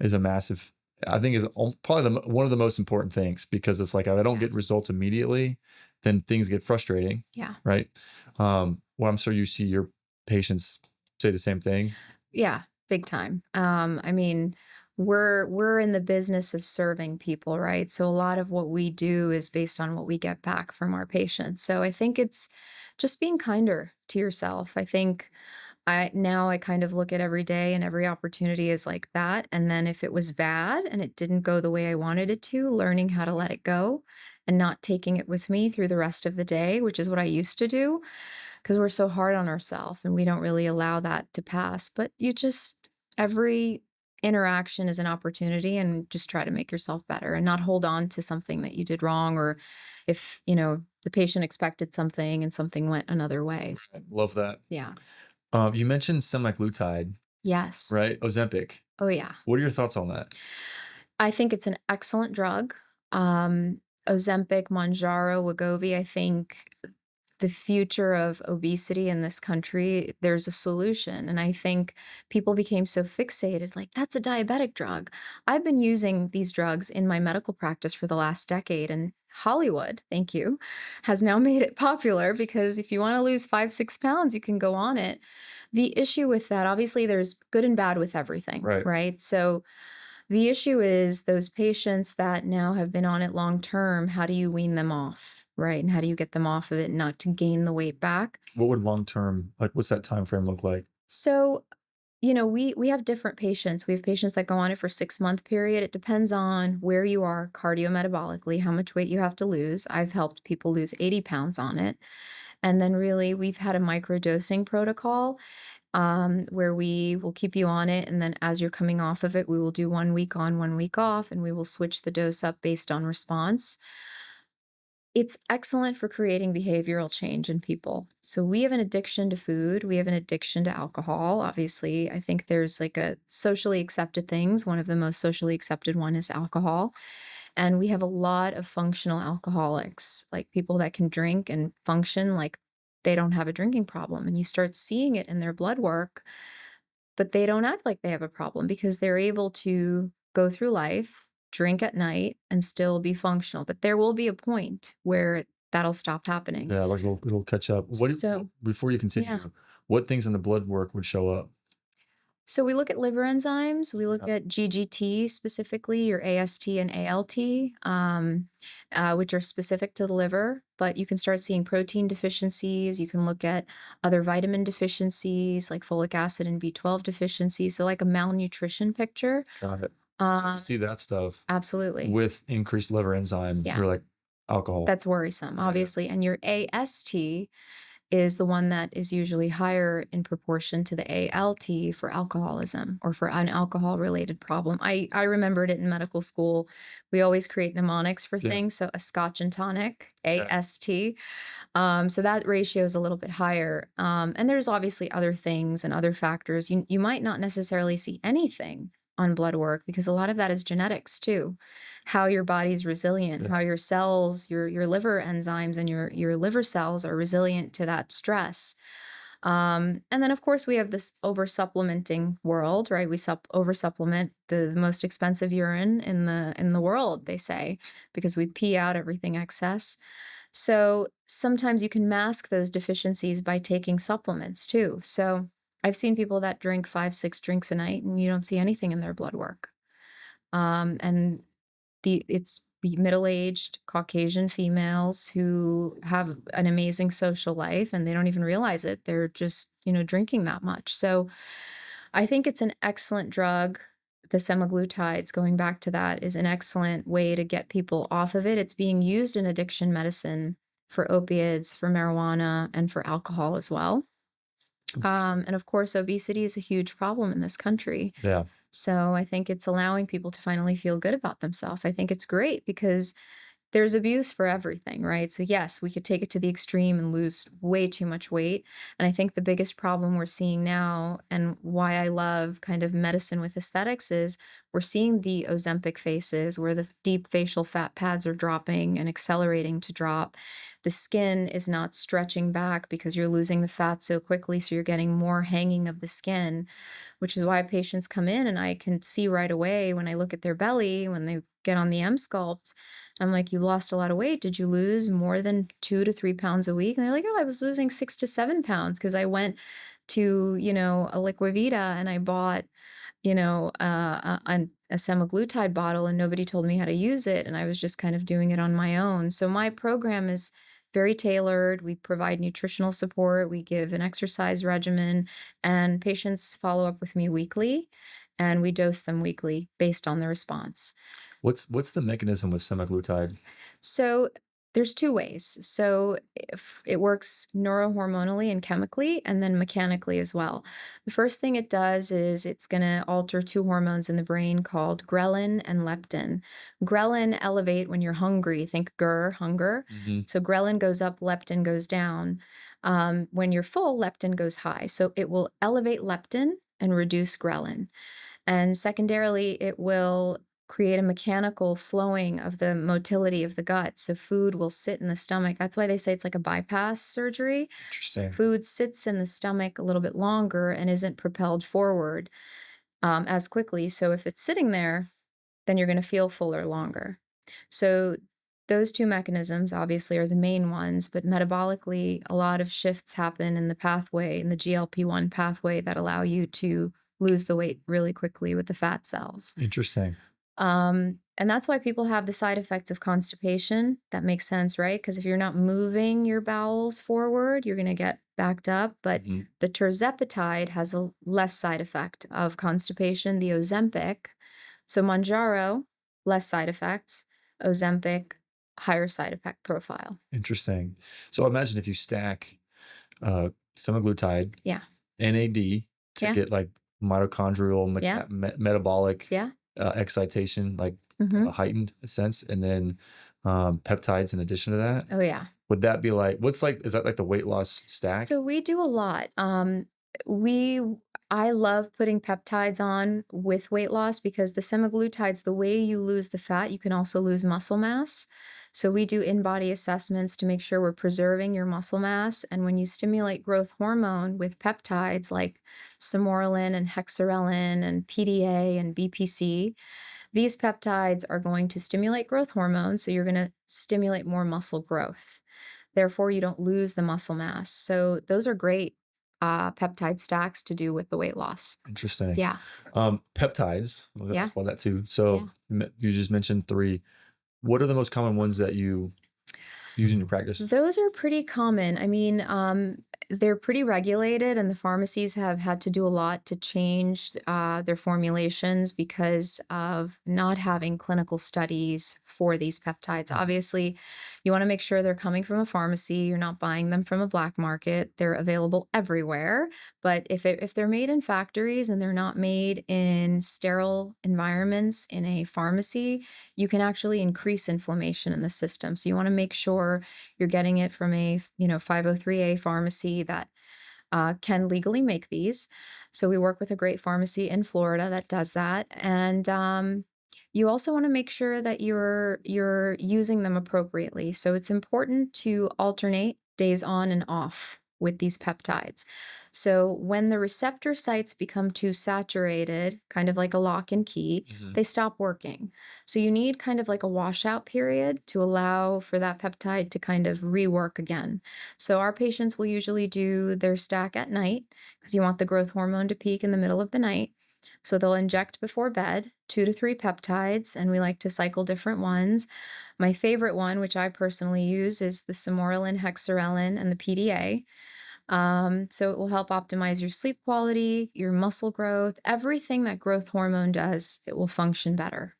massive, I think is probably one of the most important things, because it's like, if I don't get results immediately, then things get frustrating. Yeah. Right. Well, I'm sure you see your patients say the same thing. Yeah, big time. I mean, we're in the business of serving people, right? So a lot of what we do is based on what we get back from our patients. So I think it's just being kinder to yourself. I think I kind of look at every day and every opportunity as like that. And then if it was bad and it didn't go the way I wanted it to, learning how to let it go and not taking it with me through the rest of the day, which is what I used to do, because we're so hard on ourselves and we don't really allow that to pass. But every interaction is an opportunity, and just try to make yourself better and not hold on to something that you did wrong, or if, you know, the patient expected something and something went another way. Love that. Yeah. You mentioned semaglutide. Yes. Right? Ozempic. Oh, yeah. What are your thoughts on that? I think it's an excellent drug. Ozempic, Mounjaro, Wegovy, I think the future of obesity in this country, there's a solution. And I think people became so fixated, like, that's a diabetic drug. I've been using these drugs in my medical practice for the last decade, and Hollywood, thank you, has now made it popular, because if you want to lose 5-6 pounds, you can go on it. The issue with that, obviously there's good and bad with everything, right? So the issue is those patients that now have been on it long term, how do you wean them off, right? And how do you get them off of it not to gain the weight back? What would long term, like what's that time frame look like? So, you know, we have different patients. We have patients that go on it for 6-month period. It depends on where you are cardiometabolic, how much weight you have to lose. I've helped people lose 80 pounds on it. And then really we've had a microdosing protocol where we will keep you on it. And then as you're coming off of it, we will do 1 week on, 1 week off, and we will switch the dose up based on response. It's excellent for creating behavioral change in people. So we have an addiction to food. We have an addiction to alcohol. Obviously, I think there's like a socially accepted things. One of the most socially accepted one is alcohol. And we have a lot of functional alcoholics, like people that can drink and function like they don't have a drinking problem. And you start seeing it in their blood work, but they don't act like they have a problem because they're able to go through life, drink at night, and still be functional. But there will be a point where that'll stop happening. Yeah, like it'll catch up. Before you continue, what things in the blood work would show up? So we look at liver enzymes. We look at GGT specifically, your AST and ALT, which are specific to the liver. But you can start seeing protein deficiencies. You can look at other vitamin deficiencies like folic acid and B12 deficiencies. So like a malnutrition picture. Got it. So you see that stuff. Absolutely. With increased liver enzyme, you're like alcohol. That's worrisome, obviously. And your AST is the one that is usually higher in proportion to the ALT for alcoholism or for an alcohol-related problem. I remembered it in medical school. We always create mnemonics for things. So a scotch and tonic, AST. So that ratio is a little bit higher. And there's obviously other things and other factors. You might not necessarily see anything on blood work because a lot of that is genetics too. How your body's resilient, how your cells, your liver enzymes and your liver cells are resilient to that stress. And then of course we have this over supplementing world, right? We over supplement the most expensive urine in the world, they say, because we pee out everything excess. So sometimes you can mask those deficiencies by taking supplements too. So I've seen people that drink 5, 6 drinks a night and you don't see anything in their blood work. And it's middle-aged Caucasian females who have an amazing social life and they don't even realize it. They're just, drinking that much. So I think it's an excellent drug. The semaglutides, going back to that, is an excellent way to get people off of it. It's being used in addiction medicine for opiates, for marijuana, and for alcohol as well. And of course, obesity is a huge problem in this country. Yeah. So I think it's allowing people to finally feel good about themselves. I think it's great because there's abuse for everything, right? So yes, we could take it to the extreme and lose way too much weight. And I think the biggest problem we're seeing now and why I love kind of medicine with aesthetics is we're seeing the Ozempic faces where the deep facial fat pads are dropping and accelerating to drop. The skin is not stretching back because you're losing the fat so quickly. So you're getting more hanging of the skin, which is why patients come in and I can see right away when I look at their belly, when they get on the M Sculpt, I'm like, you lost a lot of weight. Did you lose more than 2 to 3 pounds a week? And they're like, oh, I was losing 6 to 7 pounds because I went to, a Liquivita and I bought, a semaglutide bottle and nobody told me how to use it. And I was just kind of doing it on my own. So my program is very tailored. We provide nutritional support. We give an exercise regimen and patients follow up with me weekly and we dose them weekly based on the response. What's the mechanism with semaglutide? So there's two ways. So if it works neurohormonally and chemically, and then mechanically as well. The first thing it does is it's going to alter two hormones in the brain called ghrelin and leptin. Ghrelin elevate when you're hungry. Think hunger. Mm-hmm. So ghrelin goes up, leptin goes down. When you're full, leptin goes high. So it will elevate leptin and reduce ghrelin. And secondarily, it will create a mechanical slowing of the motility of the gut. So food will sit in the stomach. That's why they say it's like a bypass surgery. Interesting. Food sits in the stomach a little bit longer and isn't propelled forward as quickly. So if it's sitting there, then you're going to feel fuller longer. So those two mechanisms obviously are the main ones, but metabolically, a lot of shifts happen in the pathway, in the GLP-1 pathway that allow you to lose the weight really quickly with the fat cells. Interesting. And that's why people have the side effects of constipation. That makes sense, right? Because if you're not moving your bowels forward, you're going to get backed up. But the tirzepatide has a less side effect of constipation. The Ozempic, so Mounjaro, less side effects. Ozempic, higher side effect profile. Interesting. So imagine if you stack semaglutide, NAD to get like mitochondrial metabolic excitation, like a heightened sense, and then peptides in addition to that. Oh yeah. Would that be like, is that like the weight loss stack? So we do a lot. I love putting peptides on with weight loss because the semaglutides, the way you lose the fat, you can also lose muscle mass. So we do in-body assessments to make sure we're preserving your muscle mass. And when you stimulate growth hormone with peptides like sermorelin and hexarelin and PDA and BPC, these peptides are going to stimulate growth hormone. So you're going to stimulate more muscle growth. Therefore, you don't lose the muscle mass. So those are great peptide stacks to do with the weight loss. Interesting. Yeah. Peptides. I was going to explain that too. So you just mentioned 3. What are the most common ones that you use in your practice? Those are pretty common. I mean, they're pretty regulated and the pharmacies have had to do a lot to change their formulations because of not having clinical studies for these peptides. Obviously, you want to make sure they're coming from a pharmacy. You're not buying them from a black market. They're available everywhere. But if they're made in factories and they're not made in sterile environments in a pharmacy, you can actually increase inflammation in the system. So you want to make sure you're getting it from a 503A pharmacy that can legally make these. So we work with a great pharmacy in Florida that does that. And you also want to make sure that you're using them appropriately. So it's important to alternate days on and off with these peptides. So when the receptor sites become too saturated, kind of like a lock and key, they stop working. So you need kind of like a washout period to allow for that peptide to kind of rework again. So our patients will usually do their stack at night because you want the growth hormone to peak in the middle of the night. So they'll inject before bed 2 to 3 peptides, and we like to cycle different ones. My favorite one, which I personally use, is the Samorelin, Hexarelin, and the PDA. So it will help optimize your sleep quality, your muscle growth, everything that growth hormone does, it will function better.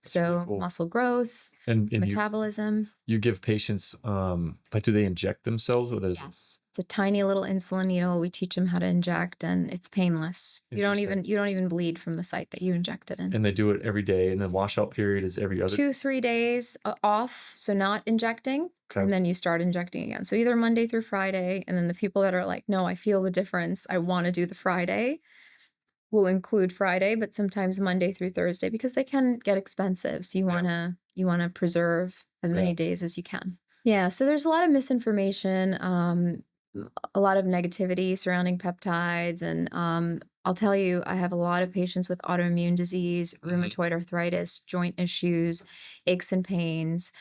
That's really So cool. muscle growth, And metabolism. you give patients, like, do they inject themselves or Yes. It's a tiny little insulin needle. We teach them how to inject, and it's painless. You don't even bleed from the site that you injected in. And they do it every day, and then washout period is every other 2-3 days off, so not injecting, Okay. and then you start injecting again. So either Monday through Friday, and then the people that are like, no, I feel the difference, I want to do the Friday, will include Friday, but sometimes Monday through Thursday because they can get expensive. So you wanna preserve as many days as you can. Yeah, so there's a lot of misinformation, a lot of negativity surrounding peptides, and I'll tell you, I have a lot of patients with autoimmune disease, rheumatoid arthritis, joint issues, aches and pains.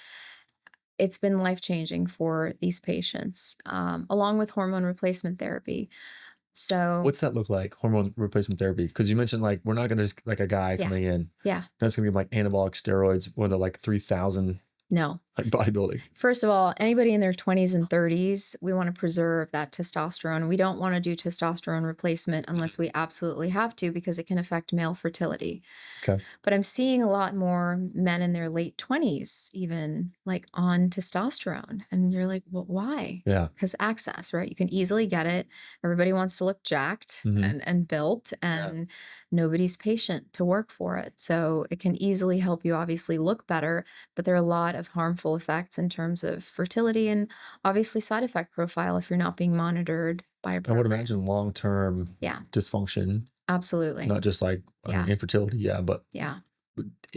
It's been life-changing for these patients, along with hormone replacement therapy. So What's that look like, hormone replacement therapy? Because you mentioned, like, we're not gonna just, like, a guy coming in. Yeah. That's gonna be like anabolic steroids where they're like 3,000, No. like bodybuilding. First of all, anybody in their 20s and 30s, we want to preserve that testosterone. We don't want to do testosterone replacement unless we absolutely have to because it can affect male fertility. Okay. But I'm seeing a lot more men in their late 20s, even like on testosterone. And you're like, well, why? Yeah. Because access, right? You can easily get it. Everybody wants to look jacked and built, and nobody's patient to work for it. So it can easily help you obviously look better, but there are a lot of harmful effects in terms of fertility and obviously side effect profile if you're not being monitored by a I would program. imagine long-term dysfunction, Absolutely. not just like infertility, but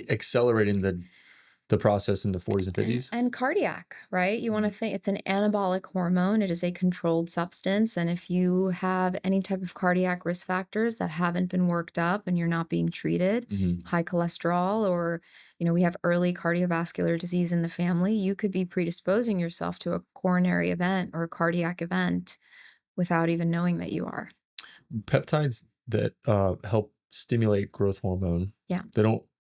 accelerating the process in the 40s and 50s. And cardiac, right? You want to think it's an anabolic hormone. It is a controlled substance. And if you have any type of cardiac risk factors that haven't been worked up and you're not being treated, high cholesterol, or, we have early cardiovascular disease in the family, you could be predisposing yourself to a coronary event or a cardiac event without even knowing that you are. Peptides that help stimulate growth hormone. Yeah.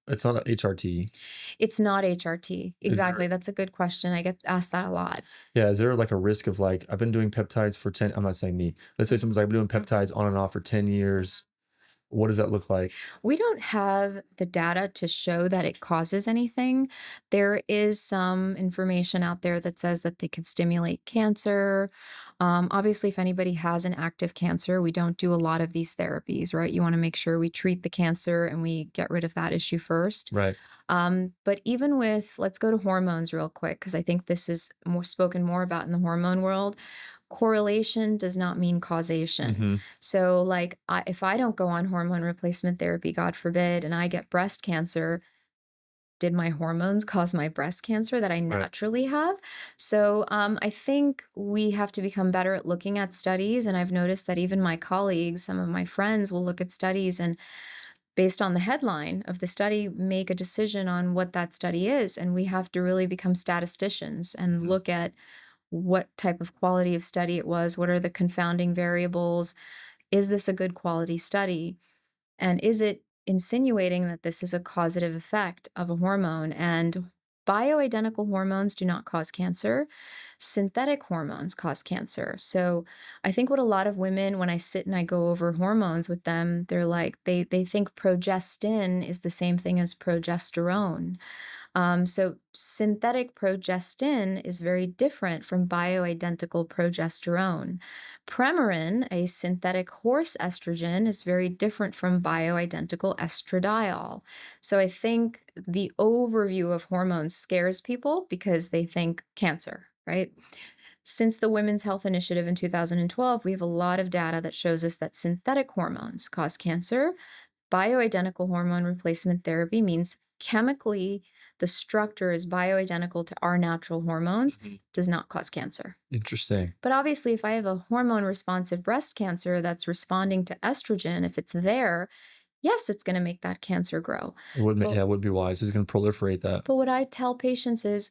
It's not a HRT. It's not HRT. Exactly. That's a good question. I get asked that a lot. Yeah. Is there like a risk of, like, I've been doing peptides for 10, I'm not saying me. Let's say someone's like, I've been doing peptides on and off for 10 years. What does that look like? We don't have the data to show that it causes anything. There is some information out there that says that they could stimulate cancer. Obviously, if anybody has an active cancer, we don't do a lot of these therapies, right? You want to make sure we treat the cancer and we get rid of that issue first. Right. But even with, let's go to hormones real quick, because I think this is spoken more about in the hormone world. Correlation does not mean causation. So like if I don't go on hormone replacement therapy, God forbid, and I get breast cancer, did my hormones cause my breast cancer that I naturally have? So I think we have to become better at looking at studies. And I've noticed that even my colleagues, some of my friends will look at studies and based on the headline of the study, make a decision on what that study is. And we have to really become statisticians and look at what type of quality of study it was, what are the confounding variables, is this a good quality study, and is it insinuating that this is a causative effect of a hormone? And bioidentical hormones do not cause cancer. Synthetic hormones cause cancer. So I think what a lot of women, when I sit and I go over hormones with them, they're like, they think progestin is the same thing as progesterone. So synthetic progestin is very different from bioidentical progesterone. Premarin, a synthetic horse estrogen, is very different from bioidentical estradiol. So I think the overview of hormones scares people because they think cancer, right? Since the Women's Health Initiative in 2012, we have a lot of data that shows us that synthetic hormones cause cancer. Bioidentical hormone replacement therapy means chemically the structure is bioidentical to our natural hormones, does not cause cancer. Interesting. But obviously, if I have a hormone responsive breast cancer that's responding to estrogen, if it's there, yes, it's going to make that cancer grow. It would be wise. It's going to proliferate that. But what I tell patients is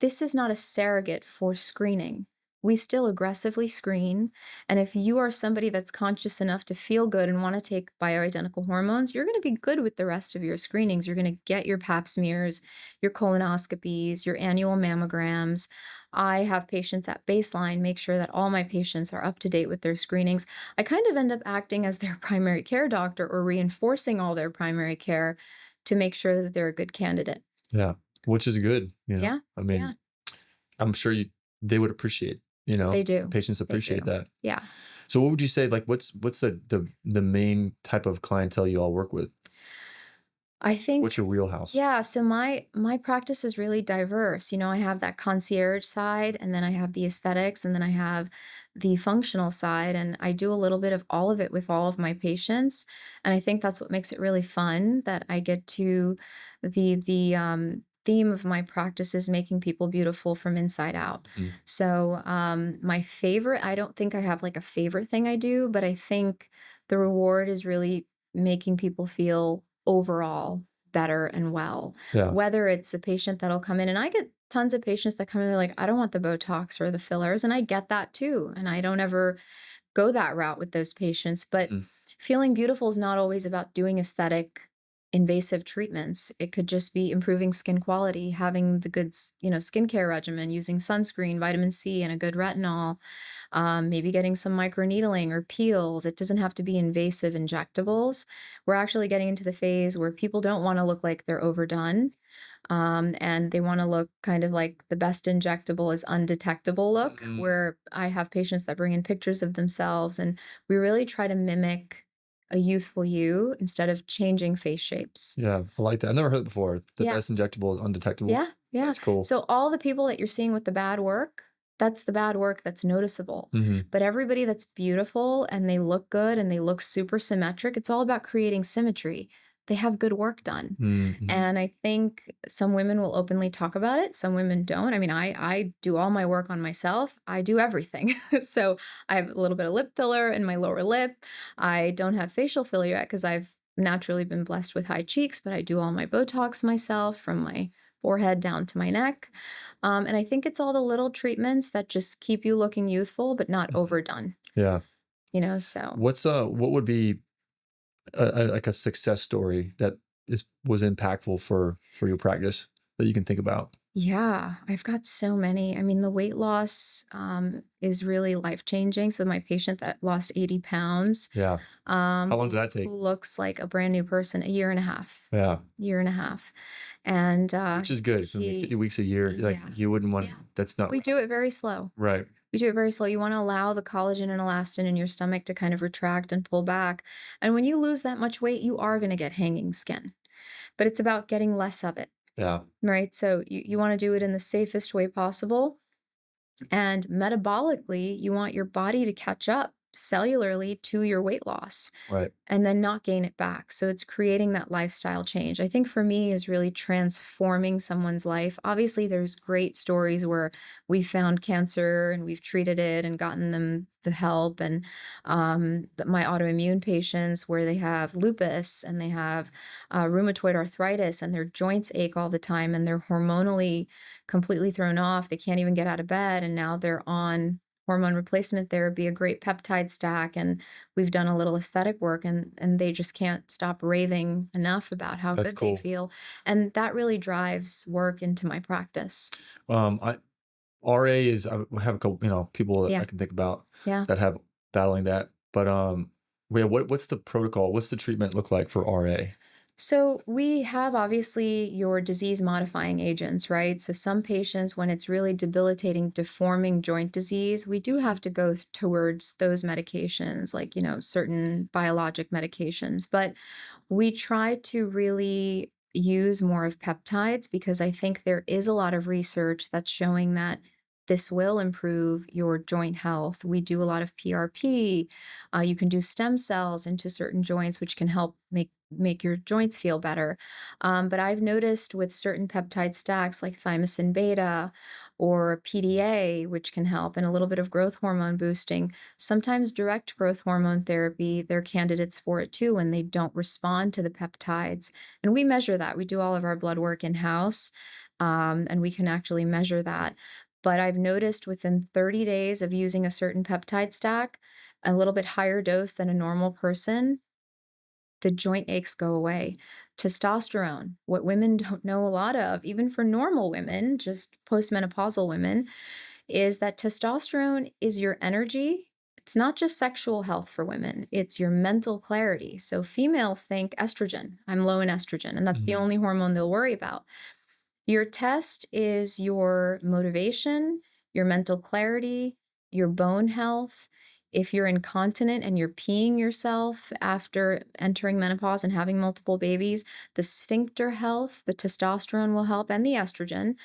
this is not a surrogate for screening. We still aggressively screen. And if you are somebody that's conscious enough to feel good and want to take bioidentical hormones, you're going to be good with the rest of your screenings. You're going to get your pap smears, your colonoscopies, your annual mammograms. I have patients at baseline make sure that all my patients are up to date with their screenings. I kind of end up acting as their primary care doctor or reinforcing all their primary care to make sure that they're a good candidate. Yeah, which is good. Yeah. I mean, I'm sure they would appreciate. They do. Patients appreciate that. Yeah. So what would you say, like, what's the main type of clientele you all work with? I think. What's your wheelhouse? Yeah. So my practice is really diverse. I have that concierge side, and then I have the aesthetics, and then I have the functional side, and I do a little bit of all of it with all of my patients. And I think that's what makes it really fun, that I get to the theme of my practice is making people beautiful from inside out. So my favorite, I don't think I have like a favorite thing I do, but I think the reward is really making people feel overall better and well. Yeah. Whether it's a patient that'll come in, and I get tons of patients that come in, they're like, I don't want the Botox or the fillers. And I get that too. And I don't ever go that route with those patients. But feeling beautiful is not always about doing aesthetic invasive treatments. It could just be improving skin quality, having the good, skincare regimen, using sunscreen, vitamin C, and a good retinol, maybe getting some microneedling or peels. It doesn't have to be invasive injectables. We're actually getting into the phase where people don't want to look like they're overdone. And they want to look kind of like the best injectable is undetectable look, where I have patients that bring in pictures of themselves, and we really try to mimic a youthful you instead of changing face shapes. Yeah, I like that. I've never heard it before. The best injectable is undetectable. Yeah. That's cool. So all the people that you're seeing with the bad work, that's the bad work that's noticeable. But everybody that's beautiful and they look good and they look super symmetric, it's all about creating symmetry. They have good work done. And I think some women will openly talk about it. Some women don't. I mean, I do all my work on myself. I do everything. So I have a little bit of lip filler in my lower lip. I don't have facial filler yet because I've naturally been blessed with high cheeks, but I do all my Botox myself from my forehead down to my neck. And I think it's all the little treatments that just keep you looking youthful, but not overdone. Yeah. So what would be like a success story that was impactful for your practice that you can think about? Yeah, I've got so many. I mean, the weight loss is really life-changing. So my patient that lost 80 pounds. Yeah. How long did that take? Who looks like a brand new person, a year and a half. Yeah. Year and a half. And which is good. 50 weeks a year. Like you wouldn't want, that's not. We do it very slow. Right. We do it very slow. You want to allow the collagen and elastin in your stomach to kind of retract and pull back. And when you lose that much weight, you are going to get hanging skin. But it's about getting less of it. Yeah. Right. So you want to do it in the safest way possible. And metabolically, you want your body to catch up cellularly to your weight loss. Right. And then not gain it back. So it's creating that lifestyle change. I think for me is really transforming someone's life. Obviously, there's great stories where we found cancer and we've treated it and gotten them the help. And my autoimmune patients where they have lupus and they have rheumatoid arthritis and their joints ache all the time and they're hormonally completely thrown off. They can't even get out of bed. And now they're on hormone replacement therapy, a great peptide stack, and we've done a little aesthetic work, and they just can't stop raving enough about how good they feel, and that really drives work into my practice. RA is, I have a couple, people that I can think about that have battling that, but what's the protocol? What's the treatment look like for RA? So we have obviously your disease modifying agents, right? So some patients, when it's really debilitating, deforming joint disease, we do have to go towards those medications, like, certain biologic medications. But we try to really use more of peptides because I think there is a lot of research that's showing that This will improve your joint health. We do a lot of PRP. You can do stem cells into certain joints, which can help make your joints feel better. But I've noticed with certain peptide stacks like thymosin beta or PDA, which can help, and a little bit of growth hormone boosting, sometimes direct growth hormone therapy, they're candidates for it too when they don't respond to the peptides. And we measure that. We do all of our blood work in house, and we can actually measure that. But I've noticed within 30 days of using a certain peptide stack, a little bit higher dose than a normal person, the joint aches go away. Testosterone, what women don't know a lot of, even for normal women, just postmenopausal women, is that testosterone is your energy. It's not just sexual health for women, it's your mental clarity. So females think estrogen, I'm low in estrogen, and that's the only hormone they'll worry about. Your test is your motivation, your mental clarity, your bone health. If you're incontinent and you're peeing yourself after entering menopause and having multiple babies, the sphincter health, the testosterone will help, and the estrogen.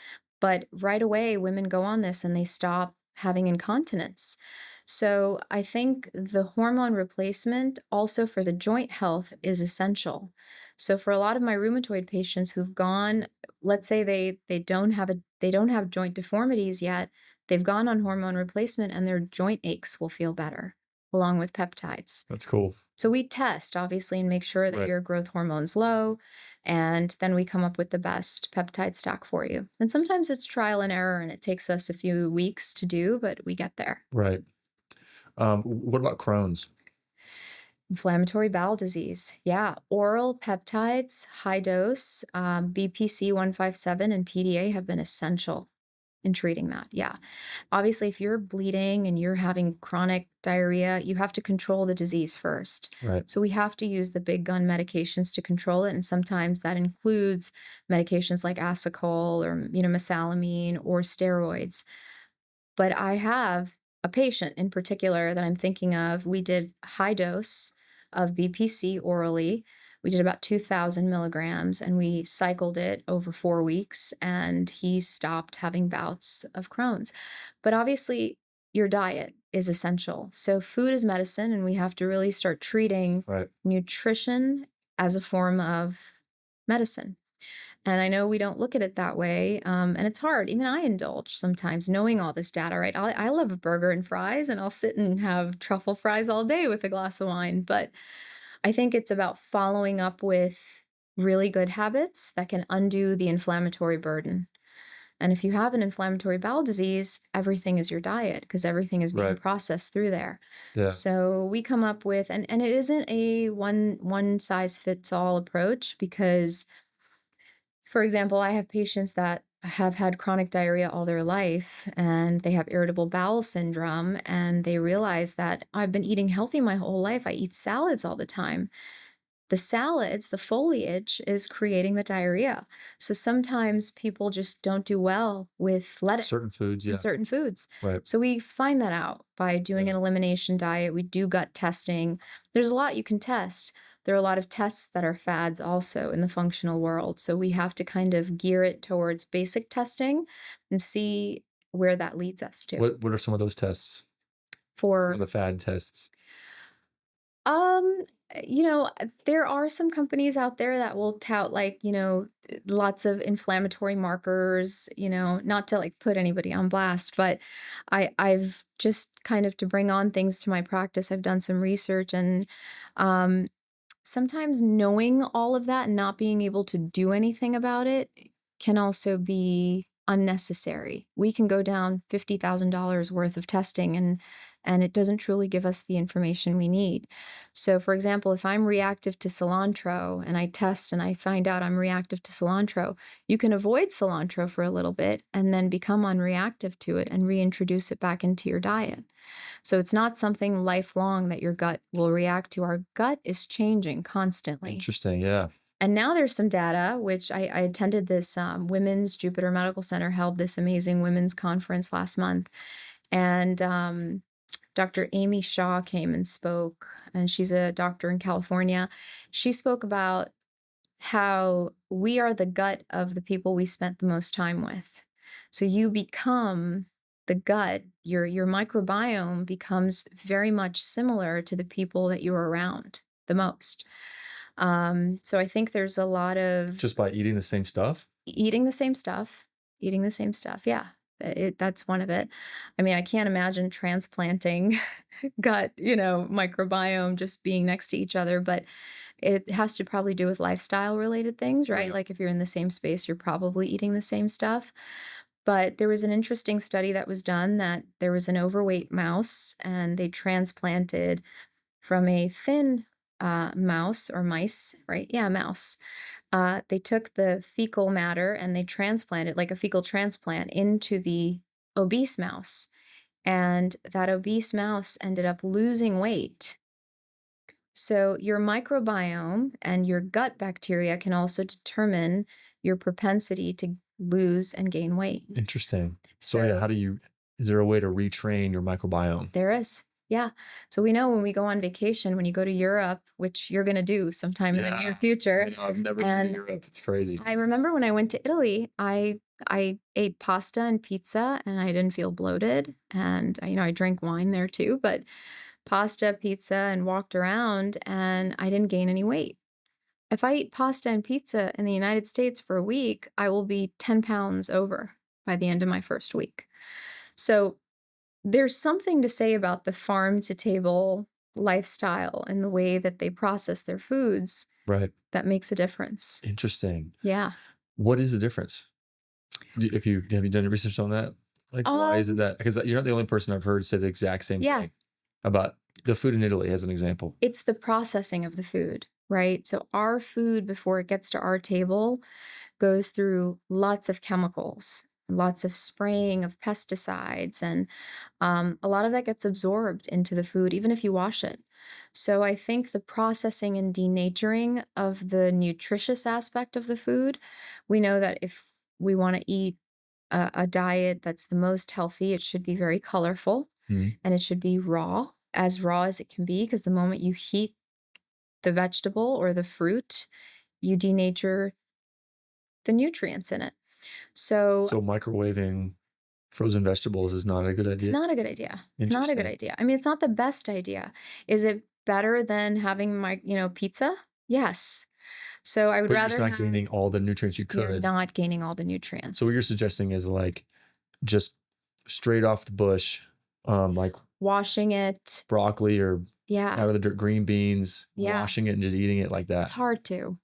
But right away, women go on this and they stop having incontinence. So I think the hormone replacement also for the joint health is essential. So for a lot of my rheumatoid patients who've gone, let's say they don't have joint deformities yet, they've gone on hormone replacement and their joint aches will feel better along with peptides. That's cool. So we test obviously and make sure that your growth hormone's low, and then we come up with the best peptide stack for you. And sometimes it's trial and error and it takes us a few weeks to do, but we get there. Right. What about Crohn's? Inflammatory bowel disease. Yeah. Oral peptides, high dose, BPC 157 and PDA have been essential in treating that. Yeah. Obviously, if you're bleeding and you're having chronic diarrhea, you have to control the disease first. Right. So we have to use the big gun medications to control it. And sometimes that includes medications like Asacol or, mesalamine or steroids. But I have a patient in particular that I'm thinking of. We did high dose of BPC orally. We did about 2,000 milligrams and we cycled it over 4 weeks, and he stopped having bouts of Crohn's. But obviously, your diet is essential. So, food is medicine, and we have to really start treating nutrition as a form of medicine. And I know we don't look at it that way. And it's hard. Even I indulge sometimes knowing all this data, right? I love a burger and fries, and I'll sit and have truffle fries all day with a glass of wine. But I think it's about following up with really good habits that can undo the inflammatory burden. And if you have an inflammatory bowel disease, everything is your diet because everything is being processed through there. Yeah. So we come up with, and it isn't a one size fits all approach because, for example, I have patients that have had chronic diarrhea all their life and they have irritable bowel syndrome, and they realize that I've been eating healthy my whole life. I eat salads all the time. The salads, the foliage is creating the diarrhea. So sometimes people just don't do well with lettuce. Certain foods, yeah. Certain foods. Right. So we find that out by doing an elimination diet. We do gut testing. There's a lot you can test. There are a lot of tests that are fads also in the functional world. So we have to kind of gear it towards basic testing and see where that leads us to. What are some of those tests? Some of the fad tests? There are some companies out there that will tout lots of inflammatory markers, not to like put anybody on blast, but I've just kind of to bring on things to my practice. I've done some research, and sometimes knowing all of that and not being able to do anything about it can also be unnecessary. We can go down $50,000 worth of testing and it doesn't truly give us the information we need. So for example, if I'm reactive to cilantro and I test and I find out I'm reactive to cilantro, you can avoid cilantro for a little bit and then become unreactive to it and reintroduce it back into your diet. So it's not something lifelong that your gut will react to. Our gut is changing constantly. Interesting, yeah. And now there's some data, which I attended this Women's Jupiter Medical Center held this amazing women's conference last month. And Dr. Amy Shaw came and spoke, and she's a doctor in California. She spoke about how we are the gut of the people we spent the most time with. So you become the gut, your microbiome becomes very much similar to the people that you're around the most. So I think there's a lot of just by eating the same stuff. Eating the same stuff, eating the same stuff. Yeah, that's one of it. I mean, I can't imagine transplanting gut, microbiome just being next to each other, but it has to probably do with lifestyle related things, right? Right. Like if you're in the same space, you're probably eating the same stuff. But there was an interesting study that was done that there was an overweight mouse and they transplanted from a thin mouse or mice, right? Yeah, mouse. They took the fecal matter and they transplanted, like a fecal transplant, into the obese mouse. And that obese mouse ended up losing weight. So, your microbiome and your gut bacteria can also determine your propensity to lose and gain weight. Interesting. So yeah, is there a way to retrain your microbiome? There is. Yeah. So we know when we go on vacation, when you go to Europe, which you're going to do sometime in the near future. I've never been to Europe. It's crazy. I remember when I went to Italy, I ate pasta and pizza and I didn't feel bloated. And I drank wine there too, but pasta, pizza, and walked around and I didn't gain any weight. If I eat pasta and pizza in the United States for a week, I will be 10 pounds over by the end of my first week. So there's something to say about the farm to table lifestyle and the way that they process their foods. Right. That makes a difference. Interesting. Yeah. What is the difference? Have you done any research on that? Like, why is it that? Because you're not the only person I've heard say the exact same thing about the food in Italy as an example. It's the processing of the food, right? So our food, before it gets to our table, goes through lots of chemicals, lots of spraying of pesticides, and a lot of that gets absorbed into the food, even if you wash it. So I think the processing and denaturing of the nutritious aspect of the food, we know that if we want to eat a diet that's the most healthy, it should be very colorful and it should be raw as it can be, because the moment you heat the vegetable or the fruit, you denature the nutrients in it. So microwaving frozen vegetables is not a good idea? It's not a good idea. It's not a good idea. I mean, it's not the best idea. Is it better than having pizza? Yes. So I would rather you're not gaining all the nutrients you could. You're not gaining all the nutrients. So what you're suggesting is like just straight off the bush, like washing it, broccoli or out of the dirt, green beans, washing it and just eating it like that. It's hard to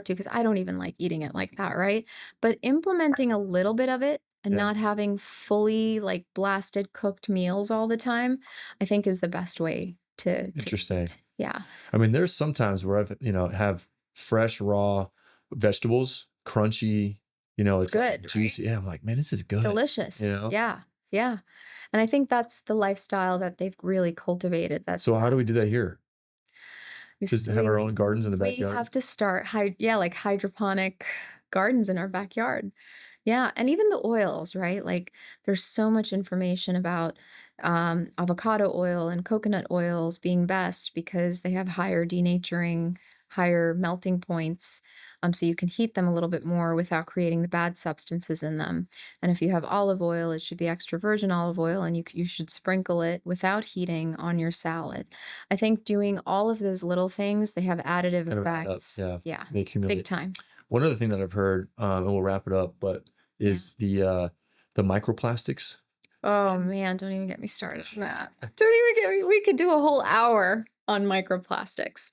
because I don't even like eating it like that, right? But implementing a little bit of it and not having fully like blasted cooked meals all the time, I think is the best way to Interesting. Eat. Yeah. I mean, there's some times where I've, have fresh raw vegetables, crunchy, it's good, like juicy. Right? Yeah. I'm like, man, this is good. Delicious. Yeah. Yeah. And I think that's the lifestyle that they've really cultivated. So how do we do that here? Just have our own gardens in the backyard? We have to start, like hydroponic gardens in our backyard. Yeah. And even the oils, right? Like there's so much information about avocado oil and coconut oils being best because they have higher denaturing, higher melting points. So you can heat them a little bit more without creating the bad substances in them. And if you have olive oil, it should be extra virgin olive oil, and you should sprinkle it without heating on your salad. I think doing all of those little things, they have additive effects. Yeah, they accumulate big time. One other thing that I've heard, and we'll wrap it up, but is the microplastics. Oh man, don't even get me started on that. We could do a whole hour on microplastics.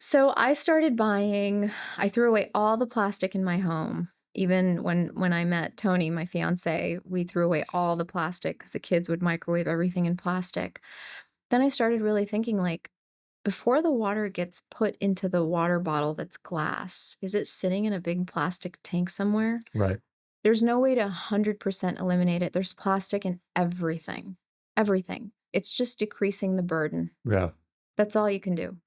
So I threw away all the plastic in my home. Even when I met Tony, my fiance, we threw away all the plastic because the kids would microwave everything in plastic. Then I started really thinking, like, before the water gets put into the water bottle that's glass, is it sitting in a big plastic tank somewhere? Right. There's no way to 100% eliminate it. There's plastic in everything. Everything. It's just decreasing the burden. Yeah. That's all you can do.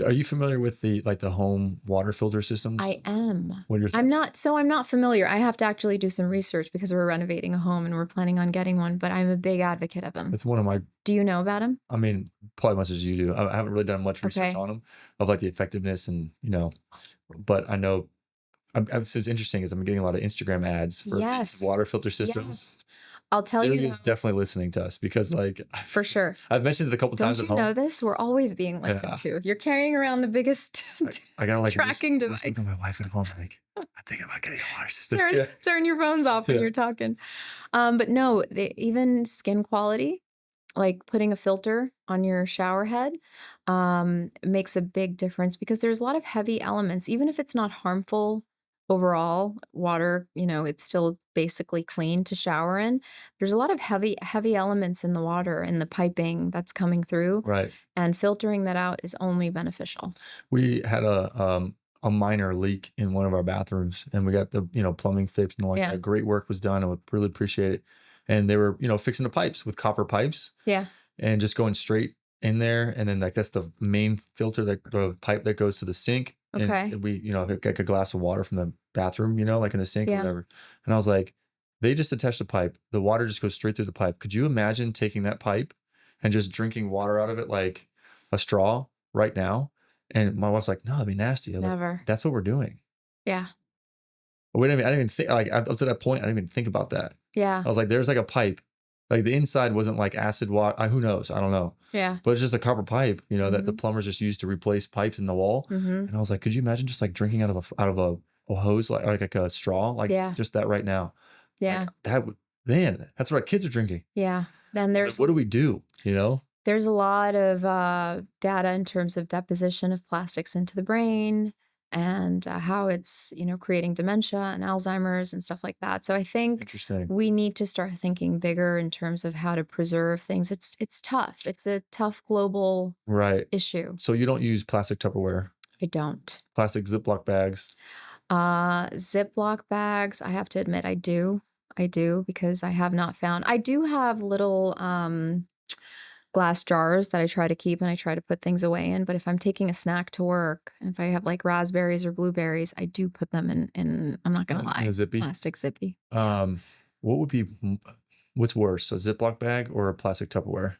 Are you familiar with the home water filter systems? I am. What are your thoughts? I'm not familiar. I have to actually do some research because we're renovating a home and we're planning on getting one, but I'm a big advocate of them. It's one of my... Do you know about them? I mean, probably much as you do. I haven't really done much research on them of like the effectiveness and, but I know it's interesting is I'm getting a lot of Instagram ads for these water filter systems. Yes. I'll tell Celia you is definitely listening to us because like for sure. I've mentioned it a couple times at home. Don't you know this? We're always being listened to. You're carrying around the biggest I gotta like tracking device. Speak to my wife at home. Like, I'm thinking about getting a water system. Turn your phones off when you're talking. But no, even skin quality, like putting a filter on your shower head, makes a big difference because there's a lot of heavy elements, even if it's not harmful overall. Water, it's still basically clean to shower in. There's a lot of heavy elements in the water, in the piping that's coming through. Right. And filtering that out is only beneficial. We had a minor leak in one of our bathrooms, and we got the plumbing fixed and all that. Great work was done. I would really appreciate it. And they were fixing the pipes with copper pipes. Yeah. And just going straight in there, and then like that's the main filter, the pipe that goes to the sink. Okay. And we like a glass of water from the bathroom, like in the sink or whatever. And I was like, they just attached the pipe. The water just goes straight through the pipe. Could you imagine taking that pipe and just drinking water out of it like a straw right now? And my wife's like, no, that'd be nasty. I was Never. Like, that's what we're doing. Yeah. I didn't even think, like up to that point, I didn't even think about that. Yeah. I was like, there's like a pipe. Like the inside wasn't like acid water. Who knows? I don't know. Yeah. But it's just a copper pipe, that the plumbers just used to replace pipes in the wall. And I was like, could you imagine just like drinking out of a hose, like a straw, like just that right now? Yeah. Like, that's what our kids are drinking. Yeah. Then there's, like, what do we do? There's a lot of data in terms of deposition of plastics into the brain and how it's, creating dementia and Alzheimer's and stuff like that. So I think we need to start thinking bigger in terms of how to preserve things. It's tough. It's a tough global issue. So you don't use plastic Tupperware? I don't. Plastic Ziploc bags? Ziploc bags, I have to admit, I do because I have not found. I do have little glass jars that I try to keep and I try to put things away in. But if I'm taking a snack to work and if I have like raspberries or blueberries, I do put them in I'm not going to lie, in a zippy? Plastic zippy. What's worse, a Ziploc bag or a plastic Tupperware?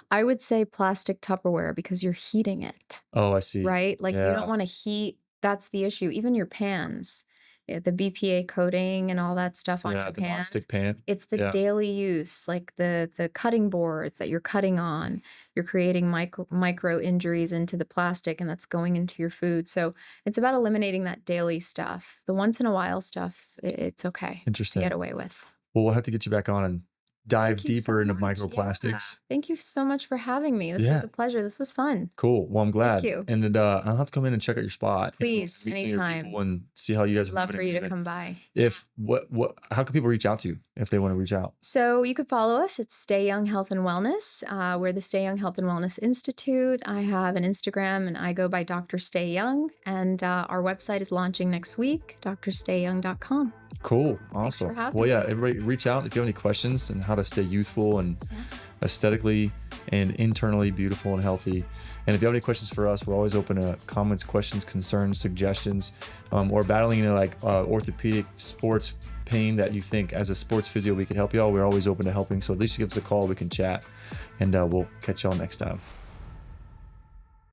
I would say plastic Tupperware because you're heating it. Oh, I see. Right? Like you don't want to heat. That's the issue. Even your pans. The BPA coating and all that stuff on your pan. Yeah, the nonstick pan. It's the daily use, like the cutting boards that you're cutting on. You're creating micro injuries into the plastic, and that's going into your food. So it's about eliminating that daily stuff. The once in a while stuff, it's okay to get away with. Well, we'll have to get you back on and dive deeper into microplastics. Yeah. Thank you so much for having me. This was a pleasure. This was fun. Cool. Well, I'm glad. Thank you. And I'll have to come in and check out your spot. Please, anytime. And see how you guys are love for you to come by. How can people reach out to you if they want to reach out? So you could follow us at Stay Young Health and Wellness. We're the Stay Young Health and Wellness Institute. I have an Instagram and I go by Dr. Stay Young. And our website is launching next week, drstayyoung.com. Cool. Awesome. Well, yeah, everybody reach out if you have any questions on how to stay youthful and aesthetically and internally beautiful and healthy. And if you have any questions for us, we're always open to comments, questions, concerns, suggestions, or battling orthopedic sports pain that you think as a sports physio we could help you all. We're always open to helping. So at least give us a call. We can chat, and we'll catch y'all next time.